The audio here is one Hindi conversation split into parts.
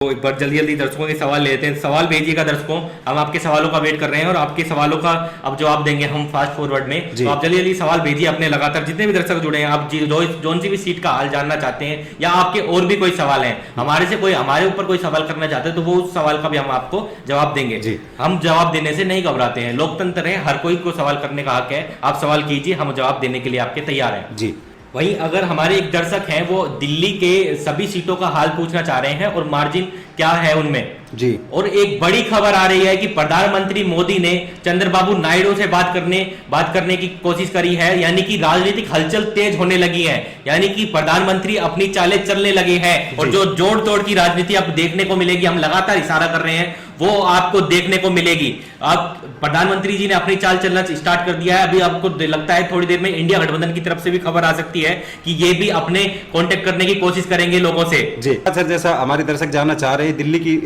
तो एक बार जल्दी जल्दी दर्शकों के सवाल लेते हैं। सवाल भेजिएगा दर्शकों, हम आपके सवालों का वेट कर रहे हैं और आपके सवालों का अब जवाब देंगे हम फास्ट फॉरवर्ड में। तो आप जल्दी जल्दी सवाल भेजिए अपने, लगातार जितने भी दर्शक जुड़े हैं, आप जोन सी भी सीट का हाल जानना चाहते हैं या आपके और भी कोई सवाल है हमारे से, कोई हमारे ऊपर कोई सवाल करना चाहते हैं, तो वो उस सवाल का भी हम आपको जवाब देंगे। हम जवाब देने से नहीं घबराते हैं, लोकतंत्र है, हर कोई को सवाल करने का हक है। आप सवाल कीजिए, हम जवाब देने के लिए आपके तैयार हैं जी। वहीं अगर हमारे एक दर्शक हैं वो दिल्ली के सभी सीटों का हाल पूछना चाह रहे हैं और मार्जिन क्या है उनमें जी। और एक बड़ी खबर आ रही है कि प्रधानमंत्री मोदी ने चंद्रबाबू नायडू से बात करने की कोशिश करी है, यानी कि राजनीतिक हलचल तेज होने लगी है, यानी कि प्रधानमंत्री अपनी चालें चलने लगे हैं और जो जोड़ तोड़ की राजनीति अब देखने को मिलेगी, हम लगातार इशारा कर रहे हैं, वो आपको देखने को मिलेगी। अब प्रधानमंत्री जी ने अपनी चाल चलना स्टार्ट कर दिया है। अभी आपको लगता है थोड़ी देर में इंडिया गठबंधन की तरफ से भी खबर आ सकती है कि ये भी अपने कांटेक्ट करने की कोशिश करेंगे लोगों से जी। सर, जैसा हमारे दर्शक जानना चाह रहे हैं दिल्ली की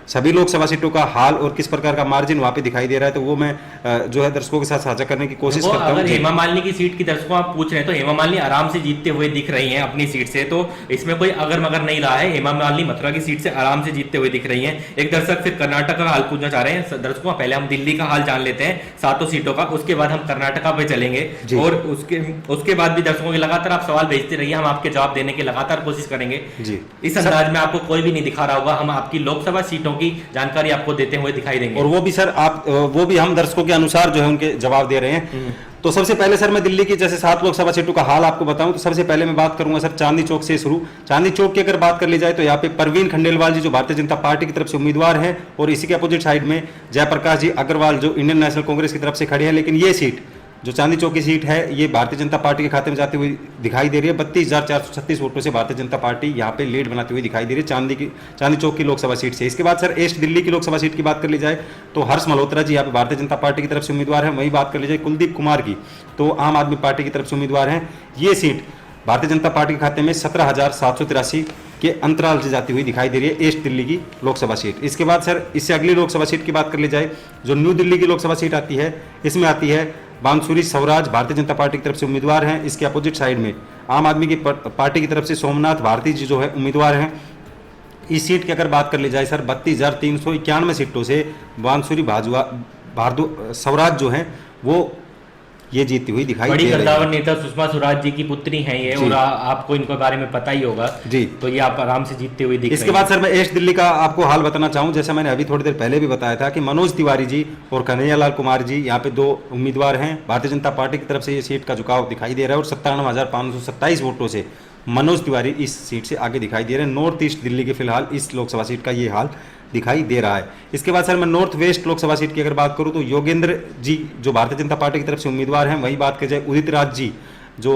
सभी लोकसभा सीटों का हाल और किस प्रकार का मार्जिन वहां पे दिखाई दे रहा है, तो वो मैं जो है दर्शकों के साथ साझा करने की कोशिश करता हूं। अगर हेमा मालिनी की सीट की दर्शकों आप पूछ रहे हैं तो हेमा मालिनी आराम से जीतते हुए दिख रही हैं अपनी सीट से, तो इसमें कोई अगर मगर नहीं रहा है। हेमा मालिनी मथुरा की सीट से आराम से जीतते हुए दिख रही है। एक दर्शक फिर कर्नाटक का हाल पूछना चाह रहे हैं। दर्शकों पहले हम दिल्ली का हाल जान लेते हैं 7 सीटों का, उसके बाद हम कर्नाटका पे चलेंगे और उसके बाद भी दर्शकों के लगातार आप सवाल भेजते रहिए, हम आपके जवाब देने की लगातार कोशिश करेंगे जी। इस अंदाज में आपको कोई भी नहीं दिखा रहा होगा, हम आपकी लोकसभा सीटों की जानकारी आपको देते हुए दिखाई देंगे और वो भी सर आप वो भी हम दर्शकों के अनुसार जो है उनके जवाब दे रहे हैं। तो सबसे पहले सर मैं दिल्ली की जैसे 7 लोकसभा सीटों का हाल आपको बताऊं तो सबसे पहले मैं बात करूंगा सर चांदनी चौक से शुरू। चांदनी चौक की अगर बात कर ली जाए तो यहाँ पे परवीन खंडेलवाल जी जो भारतीय जनता पार्टी की तरफ से उम्मीदवार हैं और इसी के अपोजिट साइड में जयप्रकाश जी अग्रवाल जो इंडियन नेशनल कांग्रेस की तरफ से खड़े हैं। लेकिन ये सीट जो चांदनी चौक की सीट है ये भारतीय जनता पार्टी के खाते में जाती हुई दिखाई दे रही है। 32,436 वोटों से भारतीय जनता पार्टी यहाँ पे लीड बनाती हुई दिखाई दे रही है चांदनी चौक की लोकसभा सीट से। इसके बाद सर ईस्ट दिल्ली की लोकसभा सीट की बात कर ली जाए तो हर्ष मल्होत्रा जी यहाँ पे भारतीय जनता पार्टी की तरफ से उम्मीदवार है। वहीं बात कर ली जाए कुलदीप कुमार की तो आम आदमी पार्टी की तरफ से उम्मीदवार हैं। ये सीट भारतीय जनता पार्टी के खाते में 17,783 के अंतराल से जाती हुई दिखाई दे रही है ईस्ट दिल्ली की लोकसभा सीट। इसके बाद सर इससे अगली लोकसभा सीट की बात कर ली जाए जो न्यू दिल्ली की लोकसभा सीट आती है, इसमें आती है बांसुरी स्वराज भारतीय जनता पार्टी की तरफ से उम्मीदवार हैं। इसके अपोजिट साइड में आम आदमी की पार्टी की तरफ से सोमनाथ भारती जी जो है उम्मीदवार हैं। इस सीट की अगर बात कर ली जाए सर 32,391 सीटों से बांसुरी स्वराज जो है वो ये जीती हुई दिखाई दे रही है। बड़ी कद्दावर नेता सुषमा स्वराज जी की पुत्री हैं ये और आपको इनके बारे में पता ही होगा जी। तो ये आप आराम से जीतते हुए दिख रहे हैं। इसके बाद सर मैं ईस्ट दिल्ली का आपको हाल बताना चाहूं, जैसा मैंने अभी थोड़ी देर पहले भी बताया था कि मनोज तिवारी जी और कन्हैयालाल कुमार जी यहाँ पे 2 उम्मीदवार हैं। भारतीय जनता पार्टी की तरफ से ये सीट का झुकाव दिखाई दे रहा है और 57,527 वोटों से मनोज तिवारी इस सीट से आगे दिखाई दे रहे हैं। नॉर्थ ईस्ट दिल्ली के फिलहाल इस लोकसभा सीट का ये हाल दिखाई दे रहा है। इसके बाद सर मैं नॉर्थ वेस्ट लोकसभा सीट की अगर बात करूं तो योगेंद्र जी जो भारतीय जनता पार्टी की तरफ से उम्मीदवार हैं। वही बात की जाए उदित राज जी जो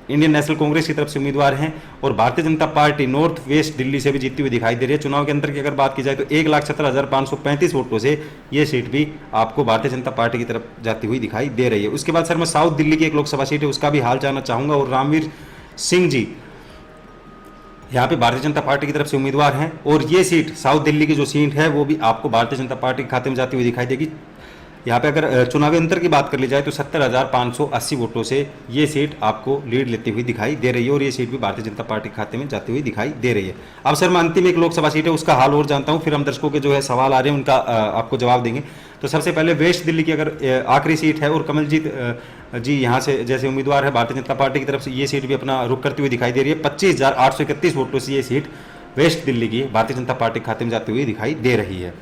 इंडियन नेशनल कांग्रेस की तरफ से उम्मीदवार हैं और Bharatiya Janata party north west Delhi से भी जीतती हुई दिखाई दे रही है। चुनाव के अंतर की अगर बात की जाए तो 1,17,535 वोटों से ये सीट भी आपको भारतीय जनता पार्टी की तरफ जाती हुई दिखाई दे रही है। उसके बाद सर मैं साउथ दिल्ली की एक लोकसभा सीट है उसका भी हाल जानना चाहूंगा और रामवीर सिंह जी यहाँ पे भारतीय जनता पार्टी की तरफ से उम्मीदवार हैं और ये सीट साउथ दिल्ली की जो सीट है वो भी आपको भारतीय जनता पार्टी के खाते में जाती हुई दिखाई देगी। यहाँ पे अगर चुनावी अंतर की बात कर ली जाए तो 70,580 वोटों से ये सीट आपको लीड लेती हुई दिखाई दे रही है और ये सीट भी भारतीय जनता पार्टी के खाते में जाती हुई दिखाई दे रही है। अब सर मैं अंतिम एक लोकसभा सीट है उसका हाल और जानता हूँ, फिर हम दर्शकों के जो है सवाल आ रहे हैं उनका आपको जवाब देंगे। तो सबसे पहले वेस्ट दिल्ली की अगर आखिरी सीट है और कमलजीत जी यहाँ से जैसे उम्मीदवार है भारतीय जनता पार्टी की तरफ से, ये सीट भी अपना रुख करती हुई दिखाई दे रही है। 25,831 वोटों से ये सीट वेस्ट दिल्ली की भारतीय जनता पार्टी के खाते में जाती हुई दिखाई दे रही है।